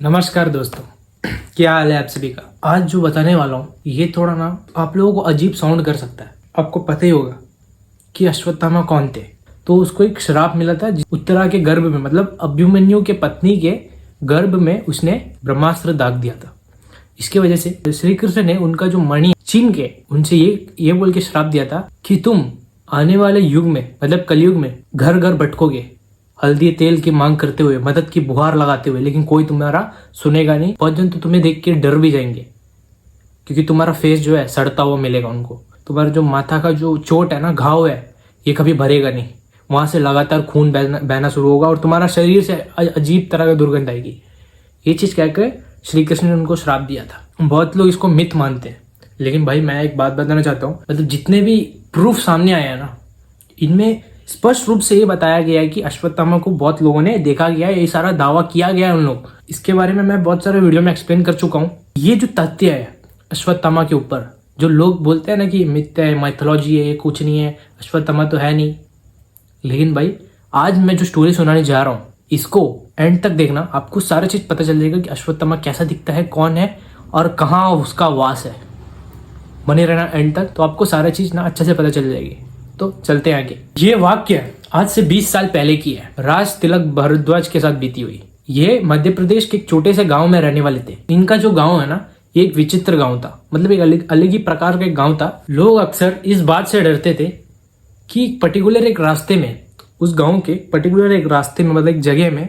नमस्कार दोस्तों, क्या हाल है आप सभी का। आज जो बताने वाला हूँ ये थोड़ा ना आप लोगों को अजीब साउंड कर सकता है। आपको पता ही होगा कि अश्वत्थामा कौन थे। तो उसको एक श्राप मिला था उत्तरा के गर्भ में, मतलब अभिमन्यु के पत्नी के गर्भ में उसने ब्रह्मास्त्र दाग दिया था। इसकी वजह से श्री कृष्ण ने उनका जो मणि छीन के उनसे ये बोल के श्राप दिया था कि तुम आने वाले युग में, मतलब कलयुग में घर घर भटकोगे, हल्दी तेल की मांग करते हुए, मदद की गुहार लगाते हुए, लेकिन कोई तुम्हारा सुनेगा नहीं। बहुत जन तो तुम्हें देख के डर भी जाएंगे क्योंकि तुम्हारा फेस जो है सड़ता हुआ मिलेगा उनको। तुम्हारा जो माथा का जो चोट है ना, घाव है, ये कभी भरेगा नहीं। वहां से लगातार खून बहना शुरू होगा और तुम्हारा शरीर से अजीब तरह का दुर्गंध आएगी। ये चीज कहकर श्री कृष्ण ने उनको श्राप दिया था। बहुत लोग इसको मिथ मानते हैं, लेकिन भाई मैं एक बात बताना चाहता हूँ, मतलब जितने भी प्रूफ सामने आए हैं ना, इनमें स्पष्ट रूप से ये बताया गया है कि अश्वत्थामा को बहुत लोगों ने देखा गया है। ये सारा दावा किया गया है उन लोग। इसके बारे में मैं बहुत सारे वीडियो में एक्सप्लेन कर चुका हूँ। ये जो तथ्य है अश्वत्थामा के ऊपर, जो लोग बोलते हैं ना कि मिथ्या है, माइथोलॉजी है, ये कुछ नहीं है, अश्वत्थामा तो है नहीं, लेकिन भाई आज मैं जो स्टोरी सुनाने जा रहा हूँ इसको एंड तक देखना, आपको सारा चीज पता चल जाएगा कि अश्वत्थामा कैसा दिखता है, कौन है और कहाँ उसका वास है। बने रहना एंड तक, तो आपको सारा चीज ना अच्छे से पता चल जाएगी। तो चलते हैं आगे। ये वाक्य आज से 20 साल पहले की है। राज तिलक भारद्वाज के साथ बीती हुई। ये मध्य प्रदेश के एक छोटे से गांव में रहने वाले थे। इनका जो गांव है ना, ये एक विचित्र गांव था, मतलब एक अलग ही प्रकार का एक गांव था। लोग अक्सर इस बात से डरते थे कि पर्टिकुलर एक रास्ते में, उस गांव के पर्टिकुलर एक रास्ते में, मतलब एक जगह में,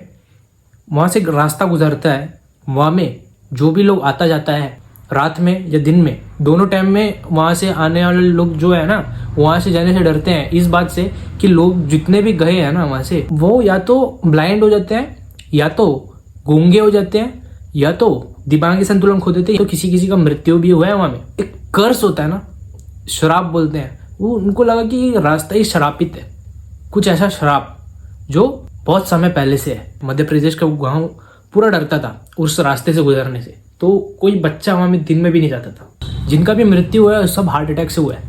वहां से एक रास्ता गुजरता है। वहां में जो भी लोग आता जाता है, रात में या दिन में, दोनों टाइम में वहां से आने वाले लोग जो है ना, वहां से जाने से डरते हैं इस बात से कि लोग जितने भी गए हैं ना वहां से, वो या तो ब्लाइंड हो जाते हैं, या तो गूंगे हो जाते हैं, या तो दिमागी संतुलन खो देते हैं, तो किसी किसी का मृत्यु भी हुआ है वहां में। एक कर्स होता है ना, श्राप बोलते हैं, वो उनको लगा कि रास्ता ही श्रापित है। कुछ ऐसा श्राप जो बहुत समय पहले से है। मध्य प्रदेश का गाँव पूरा डरता था उस रास्ते से गुजरने से। तो कोई बच्चा वहां में दिन में भी नहीं जाता था। जिनका भी मृत्यु हुआ है सब हार्ट अटैक से हुआ है,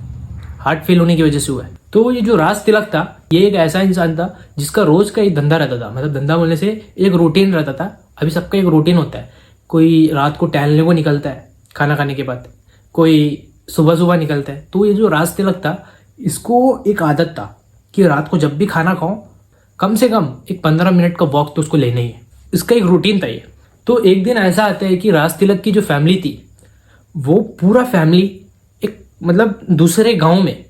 हार्ट फेल होने की वजह से हुआ है। तो ये जो राज तिलक था, ये एक ऐसा इंसान था जिसका रोज का एक धंधा रहता था, मतलब धंधा बोलने से एक रूटीन रहता था। अभी सबका एक रूटीन होता है। कोई रात को टहलने को निकलता है खाना खाने के बाद, कोई सुबह सुबह निकलता है। तो ये जो राज तिलक था, इसको एक आदत था कि रात को जब भी खाना खाओ, कम से कम एक 15 मिनट का वॉक तो उसको लेना ही है। इसका एक रूटीन था ये। तो एक दिन ऐसा आता है कि राज तिलक की जो फैमिली थी, वो पूरा फैमिली एक, मतलब दूसरे गांव में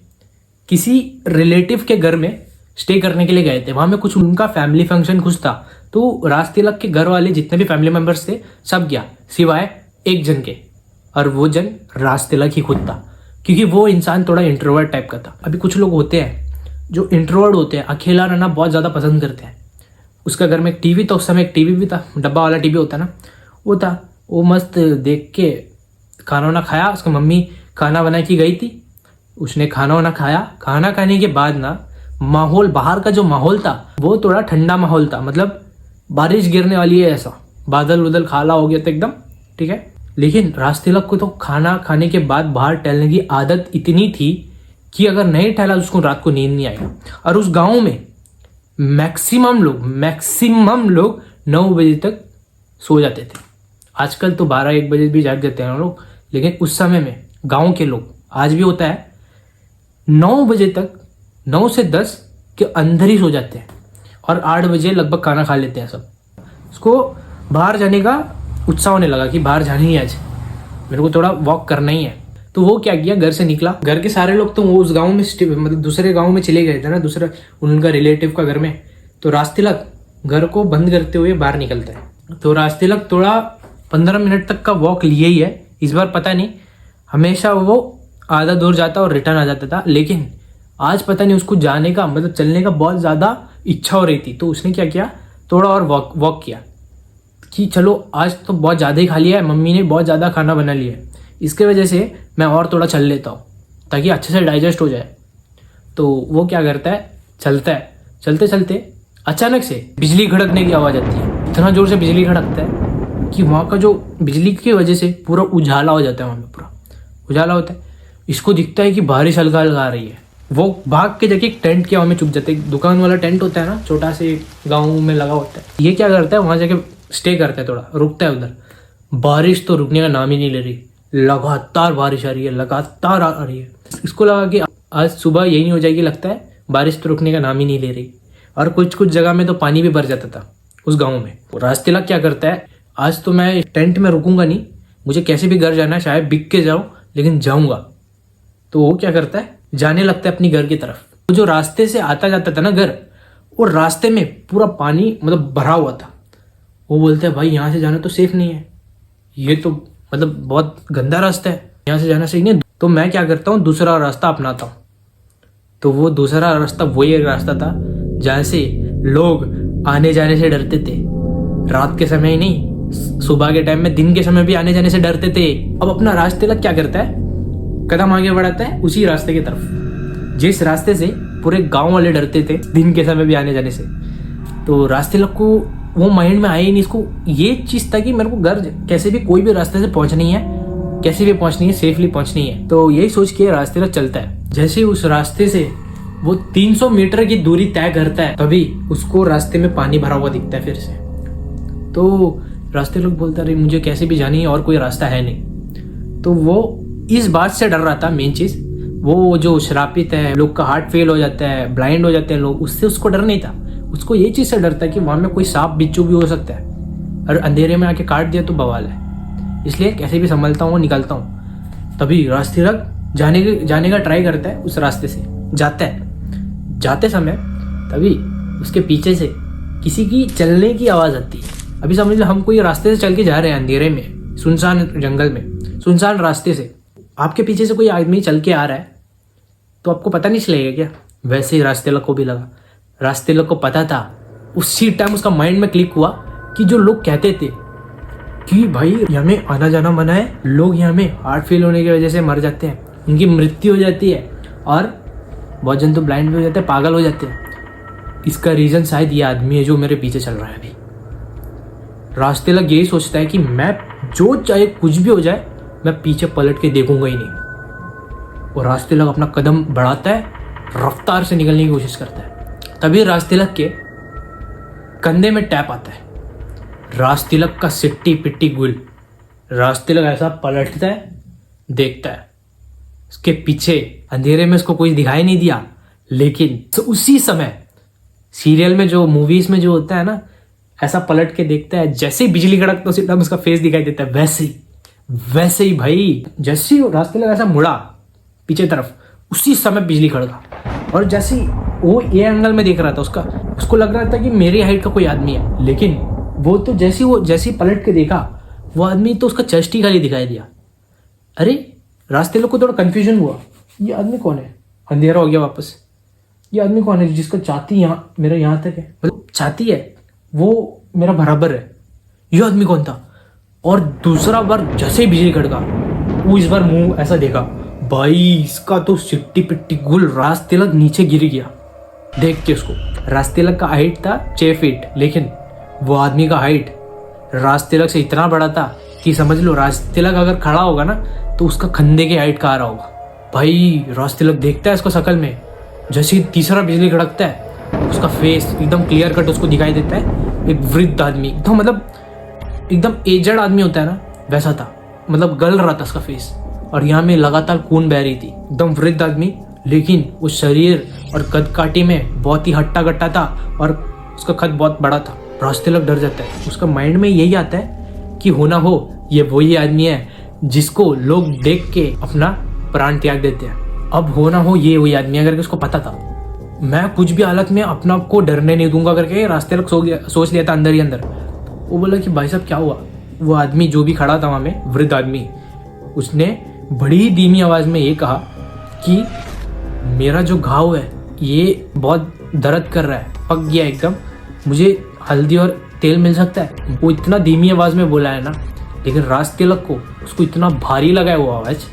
किसी रिलेटिव के घर में स्टे करने के लिए गए थे। वहां में कुछ उनका फैमिली फंक्शन कुछ था। तो राज तिलक के घर वाले जितने भी फैमिली मेंबर्स थे सब गया, सिवाय एक जन के, और वो जन राज तिलक ही खुद था, क्योंकि वो इंसान थोड़ा इंट्रोवर्ट टाइप का था। अभी कुछ लोग होते हैं जो इंट्रोवर्ट होते हैं, अकेला रहना बहुत ज्यादा पसंद करते हैं। उसका घर में एक टीवी था, उस समय एक टीवी भी था, डब्बा वाला टीवी होता है ना, वो था। वो मस्त देख के खाना वाना खाया। उसकी मम्मी खाना बना के गई थी, उसने खाना वाना खाया। खाना खाने के बाद ना, माहौल, बाहर का जो माहौल था वो थोड़ा ठंडा माहौल था, मतलब बारिश गिरने वाली है ऐसा, बादल उदल काला हो गया था एकदम, ठीक है। लेकिन राज तिलक को तो खाना खाने के बाद बाहर टहलने की आदत इतनी थी कि अगर नहीं टहला तो उसको रात को नींद नहीं आएगा। और उस गाँव में मैक्सिमम लोग 9 बजे तक सो जाते थे। आजकल तो 12-1 बजे भी जाग जाते हैं लोग, लेकिन उस समय में गांव के लोग, आज भी होता है, 9 बजे तक, 9 से 10 के अंदर ही सो जाते हैं और 8 बजे लगभग खाना खा लेते हैं सब। उसको बाहर जाने का उत्साह होने लगा कि बाहर जाना ही आज, मेरे को थोड़ा वॉक करना ही है। तो वो क्या किया, घर से निकला। घर के सारे लोग तो वो उस गांव में, मतलब दूसरे गांव में चले गए थे ना, दूसरा उनका रिलेटिव का घर में। तो राज तिलक घर को बंद करते हुए बाहर निकलता है। तो राज तिलक थोड़ा 15 मिनट तक का वॉक लिए ही है इस बार, पता नहीं, हमेशा वो आधा दूर जाता और रिटर्न आ जाता था। लेकिन आज पता नहीं उसको जाने का, मतलब चलने का बहुत ज्यादा इच्छा हो रही थी। तो उसने क्या किया, थोड़ा और वॉक किया कि चलो आज तो बहुत ज्यादा ही खा लिया है, मम्मी ने बहुत ज्यादा खाना बना लिया है, इसके वजह से मैं और थोड़ा चल लेता हूँ ताकि अच्छे से डाइजेस्ट हो जाए। तो वो क्या करता है, चलता है। चलते चलते अचानक से बिजली खड़कने की आवाज़ आती है। इतना जोर से बिजली खड़कता है कि वहाँ का जो बिजली की वजह से पूरा उजाला हो जाता है, वहाँ पे पूरा उजाला होता है। इसको दिखता है कि बारिश हल्का हल्का आ रही है। वो भाग के जाके एक टेंट के वहाँ में छुप जाते हैं। दुकान वाला टेंट होता है ना, छोटा से गाँव में लगा होता है। ये क्या करता है, वहाँ जाके स्टे करता है, थोड़ा रुकता है उधर। बारिश तो रुकने का नाम ही नहीं ले रही, लगातार बारिश आ रही है, लगातार आ रही है। इसको लगा कि आज सुबह यही हो जाएगी, लगता है बारिश तो रुकने का नाम ही नहीं ले रही। और कुछ कुछ जगह में तो पानी भी भर जाता था उस गाँव में। रास्तेला क्या करता है, आज तो मैं टेंट में रुकूंगा नहीं, मुझे कैसे भी घर जाना है, चाहे बिक के जाऊं लेकिन जाऊंगा। तो वो क्या करता है, जाने लगता है अपनी घर की तरफ। तो जो रास्ते से आता जाता था ना घर, और रास्ते में पूरा पानी मतलब भरा हुआ था। वो बोलते हैं भाई यहाँ से जाना तो सेफ नहीं है, ये तो मतलब बहुत गंदा रास्ता है, यहाँ से जाना सही नहीं। तो मैं क्या करता हूँ, दूसरा रास्ता अपनाता हूँ। तो वो दूसरा रास्ता वही एक रास्ता था जहाँ से लोग आने जाने से डरते थे। रात के समय ही नहीं, सुबह के टाइम में, दिन के समय भी आने जाने से डरते थे। अब अपना रास्ते लग क्या करता है, कदम आगे बढ़ाता है उसी रास्ते की तरफ जिस रास्ते से पूरे गांव वाले डरते थे दिन के समय भी आने जाने से। तो रास्ते लग को वो माइंड में आया ही नहीं, इसको ये चीज था कि मेरे को घर कैसे भी कोई भी रास्ते से पहुंचनी है, कैसे भी पहुंचनी है, सेफली पहुंचनी है। तो यही सोच के रास्ते लग चलता है। जैसे ही उस रास्ते से वो 300 मीटर की दूरी तय करता है, तभी उसको रास्ते में पानी भरा हुआ दिखता है फिर से। तो रास्ते लोग बोलता रहे मुझे कैसे भी जानी है और कोई रास्ता है नहीं। तो वो इस बात से डर रहा था, मेन चीज वो जो श्रापित है, लोग का हार्ट फेल हो जाता है, ब्लाइंड हो जाते हैं लोग, उससे उसको डर नहीं था। उसको ये चीज से डर था कि वहां में कोई सांप बिच्छू भी हो सकता है और अंधेरे में आके काट दिया तो बवाल है। इसलिए कैसे भी संभलता हूँ, निकलता हूँ। तभी रास्ते लग जाने का ट्राई करता है, उस रास्ते से जाता है। जाते समय तभी उसके पीछे से किसी की चलने की आवाज आती है। अभी समझ लो हम कोई रास्ते से चल के जा रहे हैं अंधेरे में, सुनसान जंगल में, सुनसान रास्ते से, आपके पीछे से कोई आदमी चल के आ रहा है तो आपको पता नहीं चलेगा क्या? वैसे ही रास्ते लग को भी लगा। रास्ते लग को पता था, उसी टाइम उसका माइंड में क्लिक हुआ कि जो लोग कहते थे कि भाई यहाँ में आना जाना मना है, लोग यहाँ में हार्ट फेल होने की वजह से मर जाते हैं, उनकी मृत्यु हो जाती है और बहुत जन तो ब्लाइंड भी हो जाते हैं, पागल हो जाते हैं, इसका रीजन शायद ये आदमी है जो मेरे पीछे चल रहा है अभी। रास्ते लग यही सोचता है कि मैं जो चाहे कुछ भी हो जाए, मैं पीछे पलट के देखूंगा ही नहीं। और रास्ते लग अपना कदम बढ़ाता है, रफ्तार से निकलने की कोशिश करता है। तभी रास्ते लग के कंधे में टैप आता है। रास्ते लग का सिट्टी पिट्टी गुल। रास्ते लग ऐसा पलटता है, देखता है उसके पीछे अंधेरे में उसको कोई दिखाई नहीं दिया, लेकिन तो उसी समय सीरियल में जो मूवीज में जो होता है ना, ऐसा पलट के देखता है, जैसे ही बिजली कड़कता है उसी टाइम उसका फेस दिखाई देता है। वैसे ही भाई, जैसे ही रास्ते लग ऐसा मुड़ा पीछे तरफ, उसी समय बिजली कड़का। और जैसे वो ए एंगल में देख रहा था, उसको लग रहा था कि मेरी हाइट का कोई आदमी है, लेकिन वो तो जैसे ही पलट के देखा, वो आदमी तो उसका चेस्ट ही खाली दिखाई दिया। अरे रास्ते लोग को थोड़ा कंफ्यूजन हुआ, ये आदमी कौन है? अंधेरा हो गया वापस। ये आदमी कौन है जिसका छाती मेरा यहाँ तक है, मतलब छाती है वो मेरा बराबर है, ये आदमी कौन था? और दूसरा बार जैसे ही बिजली कड़का, वो इस बार मुंह ऐसा देखा, भाई इसका तो सिट्टी पिट्टी गुल। रास्ते लग नीचे गिर गया देख के उसको। रास्ते लग का हाइट था 6 फीट, लेकिन वो आदमी का हाइट रास्ते लग से इतना बड़ा था कि समझ लो रास्ते लग अगर खड़ा होगा ना तो उसका कंधे के हाइट का आ रहा होगा। भाई रास्ते लग देखता है इसको शकल में, जैसे ही तीसरा बिजली कड़कता है उसका फेस एकदम क्लियर कट उसको दिखाई देता है। एक वृद्ध आदमी, एकदम मतलब एकदम एजड आदमी होता है ना, वैसा था, मतलब गल रहा था उसका फेस और यहाँ में लगातार खून बह रही थी। एकदम वृद्ध आदमी, लेकिन उस शरीर और कद काठी में बहुत ही हट्टा कट्टा था और उसका कद बहुत बड़ा था। रास्ते लग डर जाता है, उसका माइंड में यही आता है कि हो ना हो ये वही आदमी है जिसको लोग देख के अपना प्राण त्याग देते हैं। अब हो ना हो ये वही आदमी है करके उसको पता था। मैं कुछ भी हालत में अपना को डरने नहीं दूंगा करके रास्ते लग सोच लिया था अंदर ही अंदर। वो बोला कि भाई साहब क्या हुआ? वो आदमी जो भी खड़ा था वहाँ में, वृद्ध आदमी, उसने बड़ी धीमी आवाज में ये कहा कि मेरा जो घाव है ये बहुत दर्द कर रहा है, पक गया एकदम, मुझे हल्दी और तेल मिल सकता है? वो इतना धीमी आवाज में बोला है ना, लेकिन रास्ते लग को उसको इतना भारी लगा है वो आवाज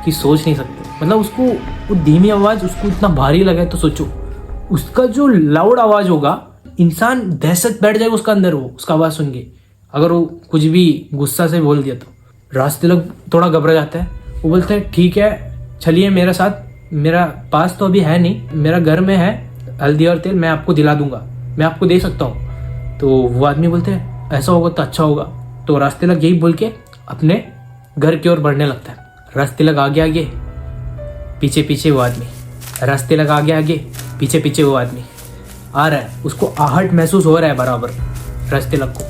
कि सोच नहीं सकते। मतलब उसको वो धीमी आवाज उसको इतना भारी लगा है, तो सोचो उसका जो लाउड आवाज होगा, इंसान दहशत बैठ जाएगा उसका अंदर वो उसका आवाज सुन के, अगर वो कुछ भी गुस्सा से बोल दिया तो। रास्ते लग थोड़ा घबरा जाता है। वो बोलते हैं ठीक है चलिए मेरे साथ, मेरा पास तो अभी है नहीं, मेरा घर में है हल्दी और तेल, मैं आपको दिला दूंगा, मैं आपको दे सकता हूँ। तो वो आदमी बोलते हैं ऐसा होगा तो अच्छा होगा। तो रास्ते लग यही बोल के अपने घर की ओर बढ़ने लगता है। रास्ते लग आगे आगे, पीछे पीछे वो आदमी, रास्ते लग आगे आगे, पीछे पीछे वो आदमी आ रहा है। उसको आहट महसूस हो रहा है बराबर, रास्ते लग को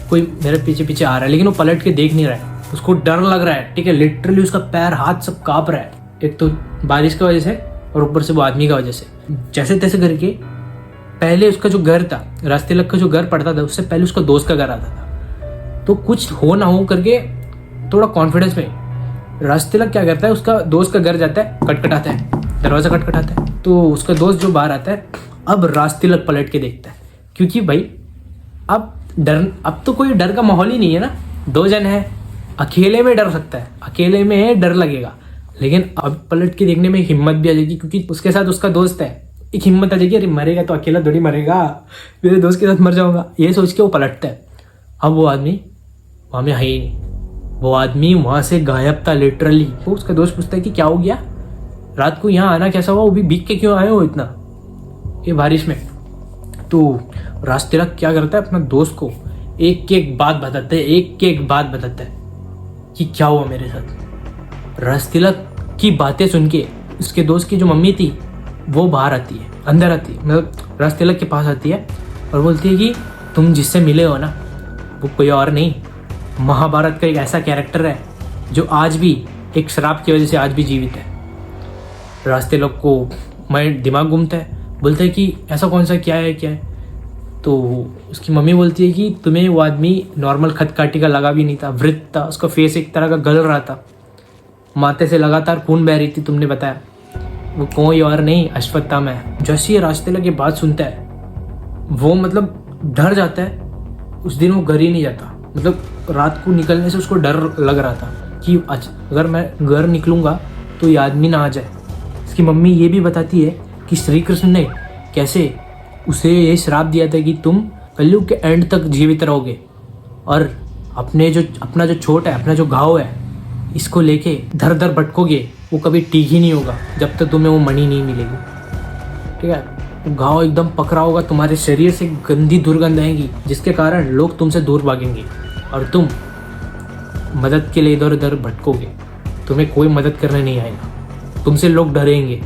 कोई मेरे पीछे पीछे आ रहा है, लेकिन वो पलट के देख नहीं रहा है। उसको डर लग रहा है, ठीक है, लिटरली उसका पैर हाथ सब कांप रहा है, एक तो बारिश की वजह से और ऊपर से वो आदमी की वजह से। जैसे तैसे करके पहले उसका जो घर था, रास्ते लग का जो घर पड़ता था, उससे पहले उसका दोस्त का घर आता था। तो कुछ हो ना हो करके थोड़ा कॉन्फिडेंस में रास्ते लग क्या करता है, उसका दोस्त का घर जाता है, खटखटाता है, दरवाजा खटखटाता है। तो उसका दोस्त जो बाहर आता है, अब रास्ते लग पलट के देखता है, क्योंकि भाई अब तो कोई डर का माहौल ही नहीं है ना। 2 जन है, अकेले में डर सकता है, अकेले में डर लगेगा, लेकिन अब पलट के देखने में हिम्मत भी आ जाएगी, क्योंकि उसके साथ उसका दोस्त है। एक हिम्मत आ जाएगी, अरे मरेगा तो अकेला थोड़ी मरेगा, मेरे दोस्त के साथ मर जाऊंगा, ये सोच के वो पलटता है। अब वो आदमी वहाँ में है ही नहीं, वो आदमी वहाँ से गायब था लिटरली। वो उसका दोस्त पूछता है कि क्या हो गया, रात को यहाँ आना कैसा हुआ, वो भी भीग के क्यों आए हो इतना ये बारिश में। तो रास्ते लग क्या करता है, अपना दोस्त को एक एक बात बताता है, एक एक बात बताता है कि क्या हुआ मेरे साथ। रास्ते लग की बातें सुन के उसके दोस्त की जो मम्मी थी वो बाहर आती है, अंदर आती है, मतलब रास्ते लग के पास आती है और बोलती है कि तुम जिससे मिले हो ना, वो कोई और नहीं, महाभारत का एक ऐसा कैरेक्टर है जो आज भी एक शराब की वजह से आज भी जीवित है। रास्ते लग को मैं दिमाग घूमता है, बोलता है कि ऐसा कौन सा क्या है। तो उसकी मम्मी बोलती है कि तुम्हें वो आदमी नॉर्मल खतकाटी का लगा भी नहीं था, वृद्ध था, उसका फेस एक तरह का गल रहा था, माथे से लगातार खून बह रही थी, तुमने बताया, वो कोई और नहीं अश्वत्थामा है। जैसे ये रास्ते लग ये बात सुनता है, वो मतलब डर जाता है। उस दिन वो घर ही नहीं जाता, मतलब रात को निकलने से उसको डर लग रहा था कि अगर मैं घर निकलूंगा तो ये आदमी ना आ जाए। इसकी मम्मी ये भी बताती है कि श्री कृष्ण ने कैसे उसे ये श्राप दिया था कि तुम कलयुग के एंड तक जीवित रहोगे और अपना जो चोट है, अपना जो घाव है, इसको लेके धर धर भटकोगे, वो कभी ठीक ही नहीं होगा जब तक तुम्हें वो मणि नहीं मिलेगी, ठीक है। वो घाव एकदम पकड़ा होगा, तुम्हारे शरीर से गंदी दुर्गंध आएगी, जिसके कारण लोग तुमसे दूर भागेंगे और तुम मदद के लिए इधर उधर भटकोगे, तुम्हें कोई मदद करने नहीं आएगा, तुमसे लोग डरेंगे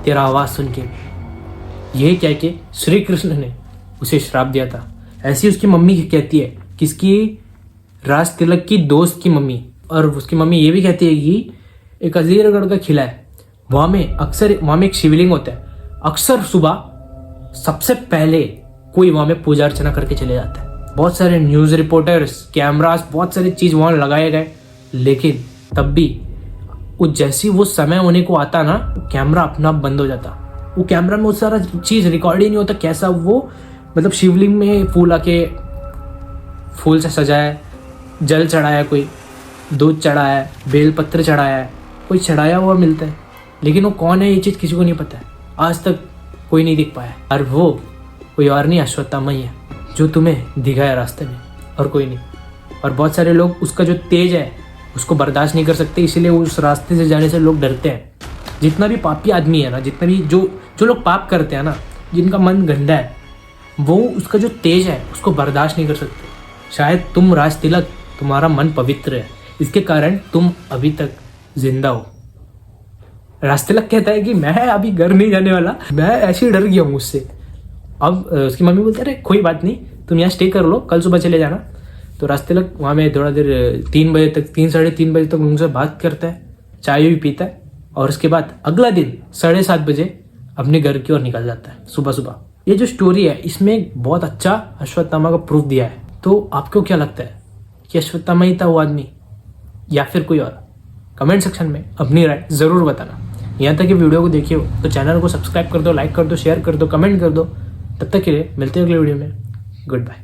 तेरा आवाज़ सुन के। यही कह के श्री कृष्ण ने उसे श्राप दिया था। ऐसी उसकी मम्मी कहती है, किसकी, राज तिलक की दोस्त की मम्मी। और उसकी मम्मी ये भी कहती है कि एक अजीरगढ़ का किला है, वहाँ में एक शिवलिंग होता है, अक्सर सुबह सबसे पहले कोई वहाँ में पूजा अर्चना करके चले जाता है। बहुत सारे न्यूज़ रिपोर्टर्स, कैमरास, बहुत सारी चीज़ वहाँ लगाए गए, लेकिन तब भी जैसी वो समय होने को आता ना, कैमरा अपना आप बंद हो जाता। वो कैमरा में वो सारा चीज़ रिकॉर्ड ही नहीं होता, कैसा वो मतलब शिवलिंग में फूल आके फूल से सजाया, जल चढ़ाया, कोई दूध चढ़ाया है, बेलपत्र चढ़ाया है, कोई चढ़ाया हुआ मिलता है, लेकिन वो कौन है ये चीज़ किसी को नहीं पता है, आज तक कोई नहीं दिख पाया। और वो कोई और नहीं, अश्वत्थामा ही है जो तुम्हें दिखाया रास्ते में, और कोई नहीं। और बहुत सारे लोग उसका जो तेज है उसको बर्दाश्त नहीं कर सकते, इसीलिए उस रास्ते से जाने से लोग डरते हैं। जितना भी पापी आदमी है ना, जितना भी जो लोग पाप करते हैं ना, जिनका मन गंदा है, वो उसका जो तेज है उसको बर्दाश्त नहीं कर सकते। शायद तुम राज तिलक, तुम्हारा मन पवित्र है, इसके कारण तुम अभी तक जिंदा हो। राज तिलक कहता है कि मैं अभी घर नहीं जाने वाला, मैं ऐसे ही डर गया हूँ उससे। अब उसकी मम्मी बोलती है, अरे कोई बात नहीं, तुम यहाँ स्टे कर लो, कल सुबह चले जाना। तो राज तिलक वहाँ में थोड़ा देर 3 बजे तक, 3-3:30 बजे तक उनसे बात करता है, चाय भी पीता है, और उसके बाद अगला दिन 7:30 बजे अपने घर की ओर निकल जाता है सुबह सुबह। ये जो स्टोरी है इसमें बहुत अच्छा अश्वत्थामा का प्रूफ दिया है। तो आपको क्या लगता है कि अश्वत्थामा ही था वो आदमी या फिर कोई और? कमेंट सेक्शन में अपनी राय ज़रूर बताना। यहाँ तक कि वीडियो को देखिए हो तो चैनल को सब्सक्राइब कर दो, लाइक कर दो, शेयर कर दो, कमेंट कर दो। तब तक के लिए मिलते हैं अगले वीडियो में। Good bye.